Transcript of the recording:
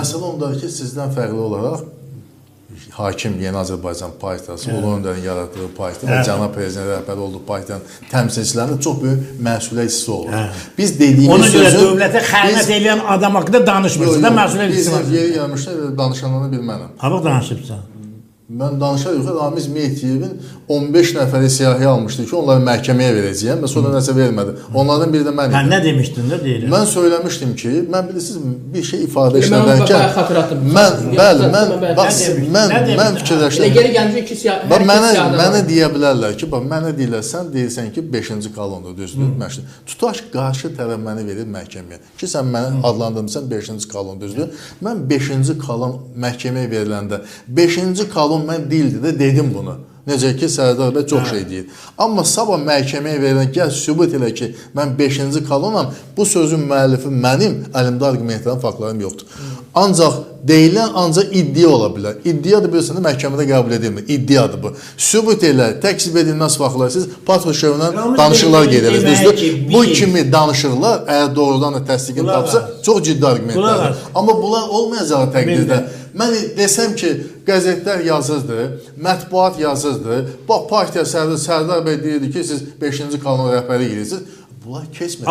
Məsələ ondadır ki, sizdən fərqli olaraq hakim Yeni Azərbaycan Partiyası, Ulu Öndərin yaratdığı partiya və Cənab Prezident rəhbəri olduğu partiyanın təmsilçilərinin çox böyük məsuliyyət hissi olur. Biz dediyimiz ona görə dövlətə xəyanət edən adam haqqında danışmırsın da məsuliyyət hissi var. Biz yeri gəlmişlər danışanlarını bilmənəm. Hava danışıbsan. Mən danışarıq ki, Ramiz Mehdiyevin 15 nəfəri siyahıya almışdı ki, onları məhkəməyə verəcəyəm və sonra nəsə vermədi. Onlardan biri də mən idim. Nə demişdin də deyirəm. Mən söyləmişdim ki, mən bilirsiniz bir şey ifadə etmədənkən mən fikirləşdim. Geri gəlince iki siyah. Mənə deyə bilərlər ki, bax mənə deyirlər, sən deyirsən ki, 5-ci kolonda düzdür, məşqdir. Tutaq ki, qarşı tərəf məni verir məhkəməyə. Ki sən məni adlandırmısan 5-ci kolon düzdür. Mən 5-ci kolon məhkəməyə veriləndə 5-ci kolon mən dildi də dedim bunu. Necə ki, Sərdar bəy çox şey deyir. Amma sabah məhkəməyə verilən gəl sübut elə ki, mən 5-ci kolonam, bu sözün müəllifi mənim, əlimdə arqumentlərin, faktlarım yoxdur. Ancaq deyilən ancaq iddia ola bilər. İddiadır bilirsən də məhkəmədə qəbul edilmir. İddiadır bu. Sübut elə, təkzib edilməz faktlar siz Patruşevlə danışıqlar gedirsiniz. Düzdür? Bu kimi danışıqlar əgər doğrudan da təsdiqini tapsa çox ciddi arqumentlərdir. Amma bunlar olmayacağı təqdirdə mən desəm ki, qəzetlər yazırdı, mətbuat yazırdı, bax partiya Sərdar bəy deyirdi ki, siz 5-ci kolon rəhbəri edirsiniz. Bunlar keçmir.